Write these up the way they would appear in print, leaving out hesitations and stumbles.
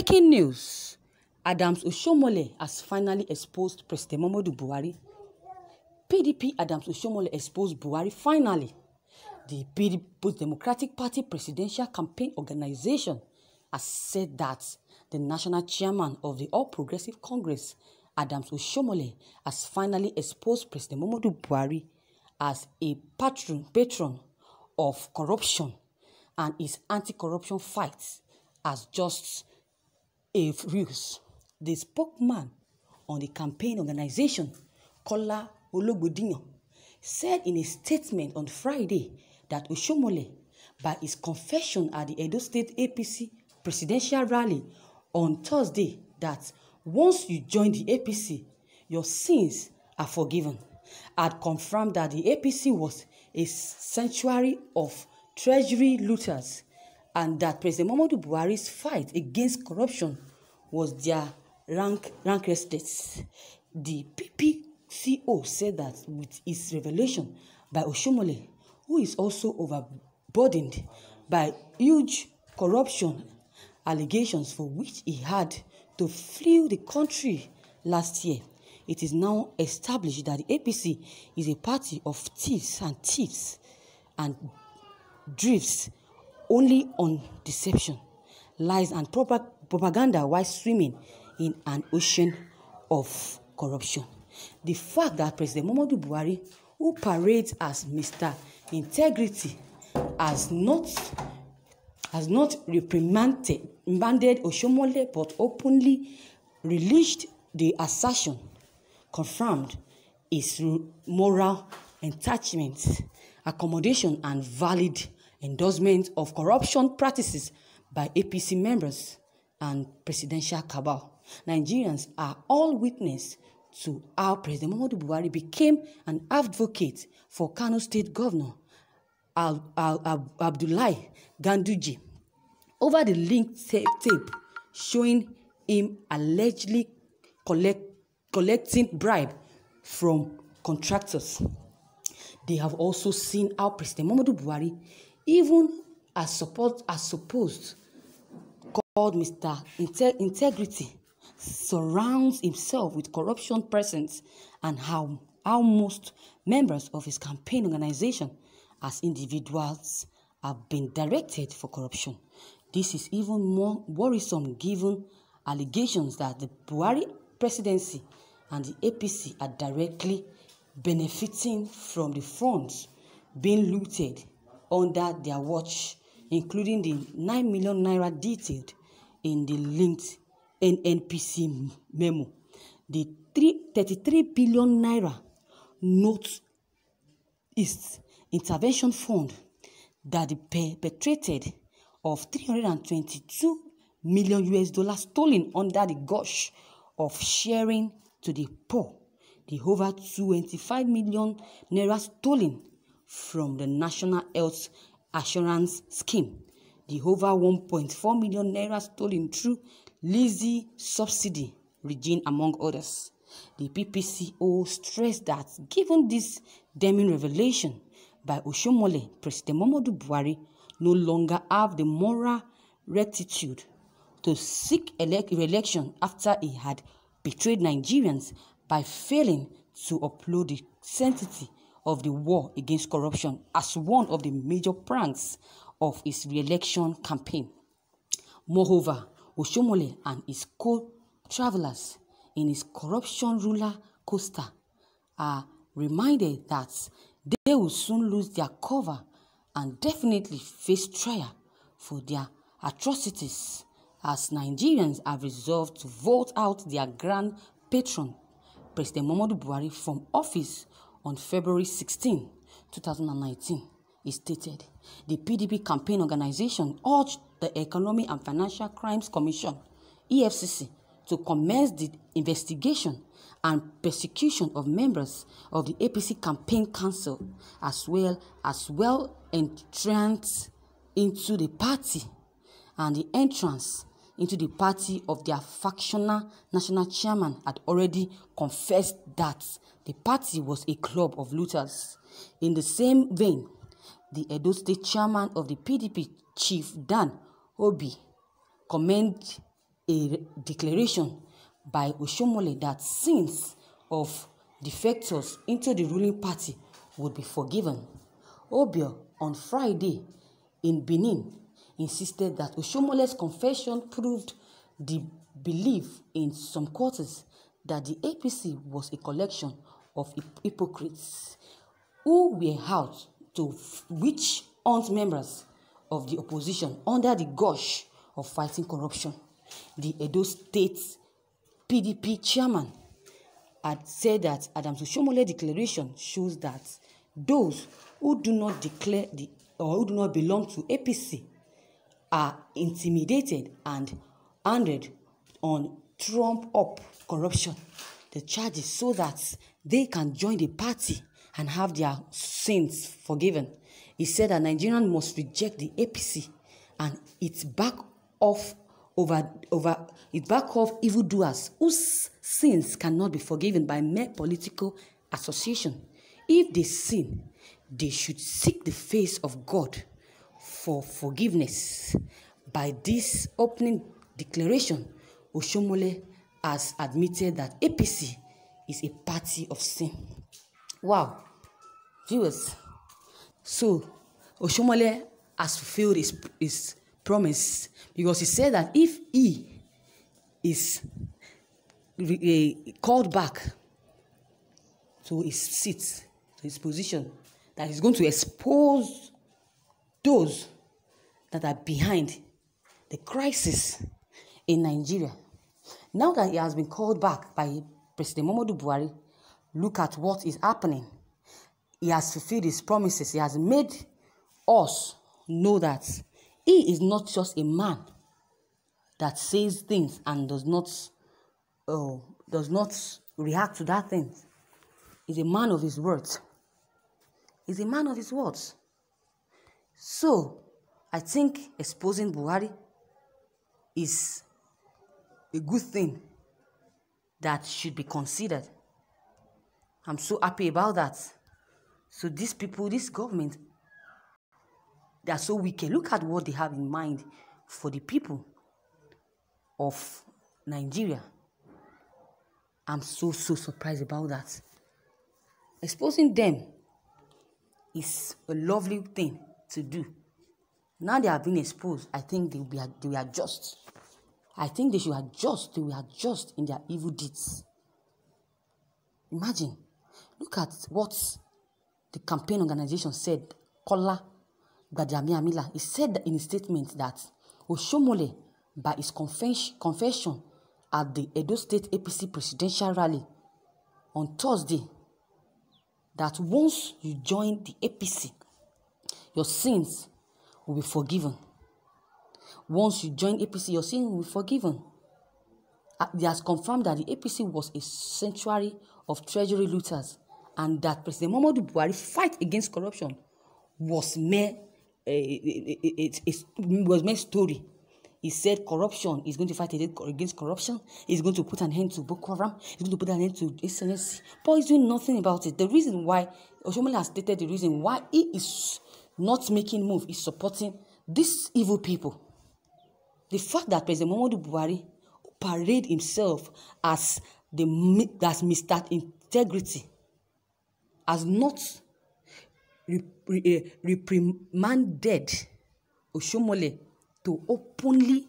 Breaking news. Adams Oshiomole has finally exposed President Muhammadu Buhari. PDP Adams Oshiomole exposed Buhari finally. The PDP Democratic Party Presidential Campaign Organization has said that the national chairman of the All Progressive Congress, Adams Oshiomole, has finally exposed President Muhammadu Buhari as a patron of corruption, and his anti-corruption fight as just a ruse. The spokesman on the campaign organization, Kola Ologbodinyan, said in a statement on Friday that Oshiomole, by his confession at the Edo State APC presidential rally on Thursday, that once you join the APC, your sins are forgiven, had confirmed that the APC was a sanctuary of treasury looters and that President Muhammadu Buhari's fight against corruption was their rank estate. The PPCO said that with his revelation by Oshiomole, who is also overburdened by huge corruption allegations for which he had to flee the country last year, it is now established that the APC is a party of thieves and drifts only on deception, lies, and propaganda while swimming in an ocean of corruption. The fact that President Muhammadu Buhari, who parades as Mr. Integrity, has not reprimanded Oshiomole but openly released the assertion, confirmed his moral attachment, accommodation, and valid endorsement of corruption practices by APC members and presidential cabal. Nigerians are all witness to how President Muhammadu Buhari became an advocate for Kano State Governor Abdullahi Ganduje over the linked tape showing him allegedly collecting bribe from contractors. They have also seen how President Muhammadu Buhari, even as supposed called Mr. Integrity, surrounds himself with corruption persons, and how most members of his campaign organization as individuals have been directed for corruption. This is even more worrisome given allegations that the Buhari presidency and the APC are directly benefiting from the funds being looted under their watch, including the 9 million naira detailed in the linked NNPC memo, the 33 billion naira Northeast Intervention Fund that the perpetrated of 322 million US stolen under the guise of sharing to the poor, the over 25 million naira stolen from the National Health Assurance Scheme, the over 1.4 million naira stolen through lazy subsidy regime, among others. The PPCO stressed that given this damning revelation by Oshiomole, President Muhammadu Buhari no longer have the moral rectitude to seek re-election after he had betrayed Nigerians by failing to uphold the sanctity of the war against corruption as one of the major pranks of his re-election campaign. Moreover, Oshiomole and his co-travelers in his corruption roller coaster are reminded that they will soon lose their cover and definitely face trial for their atrocities, as Nigerians have resolved to vote out their grand patron, President Muhammadu Buhari, from office on February 16, 2019. He stated, the PDP campaign organization urged the Economic and Financial Crimes Commission, EFCC, to commence the investigation and persecution of members of the APC campaign council, as well entrance into the party and the entrance into the party of their factional national chairman had already confessed that the party was a club of looters. In the same vein, the Edo State chairman of the PDP, Chief Dan Obi, commended a declaration by Oshiomole that sins of defectors into the ruling party would be forgiven. Obio, on Friday in Benin, insisted that Oshiomole's confession proved the belief in some quarters that the APC was a collection of hypocrites who were out to witch hunt members of the opposition under the guise of fighting corruption. The Edo State PDP chairman had said that Adams Oshiomole declaration shows that those who do not declare or who do not belong to APC are intimidated and handed on trump up corruption, the charges, so that they can join the party and have their sins forgiven. He said that Nigerians must reject the APC and its back off evildoers whose sins cannot be forgiven by mere political association. If they sin, they should seek the face of God for forgiveness. By this opening declaration, Oshiomole has admitted that APC is a party of sin. Wow, viewers. So Oshiomole has fulfilled his promise, because he said that if he is called back to his seat, to his position, that he's going to expose those that are behind the crisis in Nigeria. Now that he has been called back by President Muhammadu Buhari, look at what is happening. He has fulfilled his promises. He has made us know that he is not just a man that says things and does not react to that thing. He's a man of his words. He's a man of his words. So, I think exposing Buhari is a good thing that should be considered. I'm so happy about that. So these people, this government, they are so wicked. Look at what they have in mind for the people of Nigeria. I'm so surprised about that. Exposing them is a lovely thing to do. Now they have been exposed, I think they will adjust. I think they should adjust. They will adjust in their evil deeds. Imagine. Look at what the campaign organization said. Kola Gbadamiamila. He said in his statement that Oshiomole, by his confession at the Edo State APC presidential rally on Thursday, that once you join the APC, your sins will be forgiven. Once you join APC, your sins will be forgiven. He has confirmed that the APC was a sanctuary of treasury looters and that President Muhammadu Buhari's fight against corruption was mere story. He said corruption is going to fight against corruption. He's going to put an end to Boko Haram. He's going to put an end to SNS. But he's doing nothing about it. The reason why, Oshiomole has stated the reason why he is not making move, is supporting these evil people. The fact that President Muhammadu Buhari parade himself as Mr. Integrity has not reprimanded Oshiomole to openly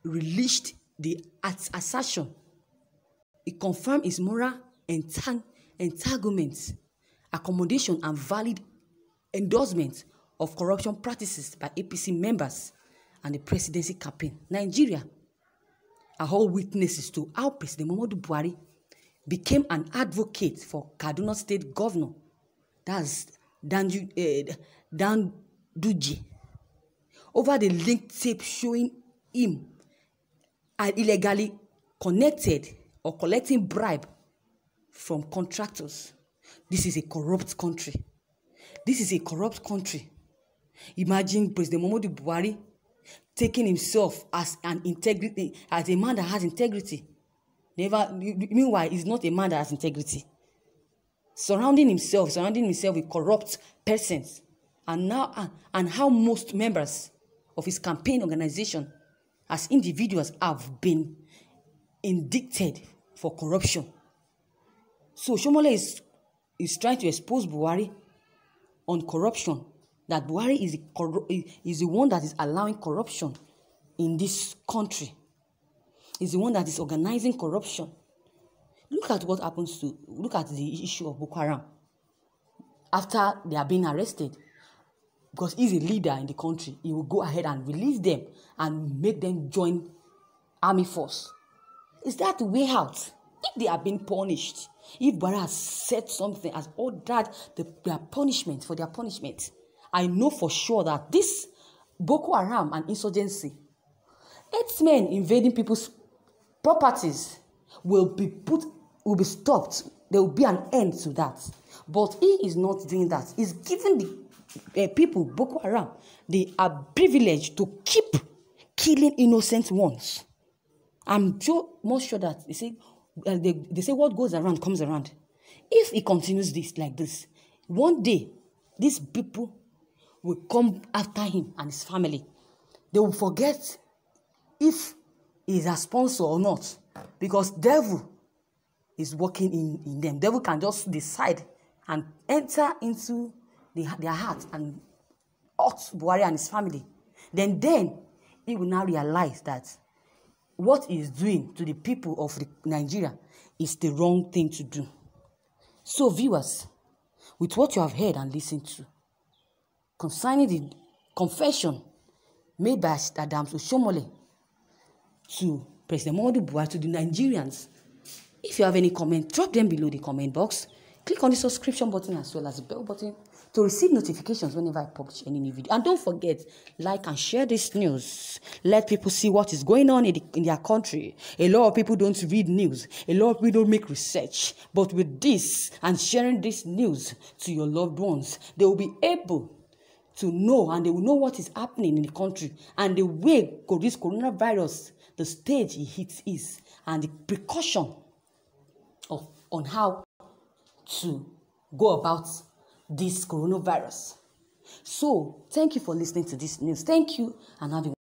release the assertion. He confirmed his moral entanglement, accommodation, and valid endorsement of corruption practices by APC members and the presidency campaign. Nigeria are all witnesses to how President Muhammadu Buhari became an advocate for Kaduna State Governor, that's Danduje, over the linked tape showing him illegally connected or collecting bribe from contractors. This is a corrupt country. This is a corrupt country. Imagine President Muhammadu Buhari taking himself as a man that has integrity. Meanwhile, he's not a man that has integrity. Surrounding himself with corrupt persons, and how most members of his campaign organization as individuals have been indicted for corruption. So Oshiomole is trying to expose Buhari on corruption, that Buhari is the one that is allowing corruption in this country. Is the one that is organizing corruption. Look at what happens look at the issue of Boko Haram. After they are being arrested, because he's a leader in the country, he will go ahead and release them and make them join army force. Is that the way out? If they are being punished, if Buhari has said something, has ordered their punishment for their punishment, I know for sure that this Boko Haram and insurgency, herdsmen invading people's properties, will be stopped. There will be an end to that. But he is not doing that. He's giving the people, Boko Haram, they are privileged to keep killing innocent ones. I'm more sure that they say what goes around comes around. If he continues like this, one day these people will come after him and his family. They will forget if he's a sponsor or not, because devil is working in them. Devil can just decide and enter into their heart and hurt Buhari and his family. Then he will now realize that what he is doing to the people of Nigeria is the wrong thing to do. So viewers, with what you have heard and listened to concerning the confession made by Adams Oshiomole to President Muhammadu Buhari, to the Nigerians, if you have any comment, drop them below the comment box. Click on the subscription button as well as the bell button to receive notifications whenever I publish any new video. And don't forget, like and share this news. Let people see what is going on in their country. A lot of people don't read news. A lot of people don't make research. But with this and sharing this news to your loved ones, they will be able to know, and they will know what is happening in the country and the way this coronavirus, the stage it is, and the precaution on how to go about this coronavirus. So, thank you for listening to this news. Thank you, and have a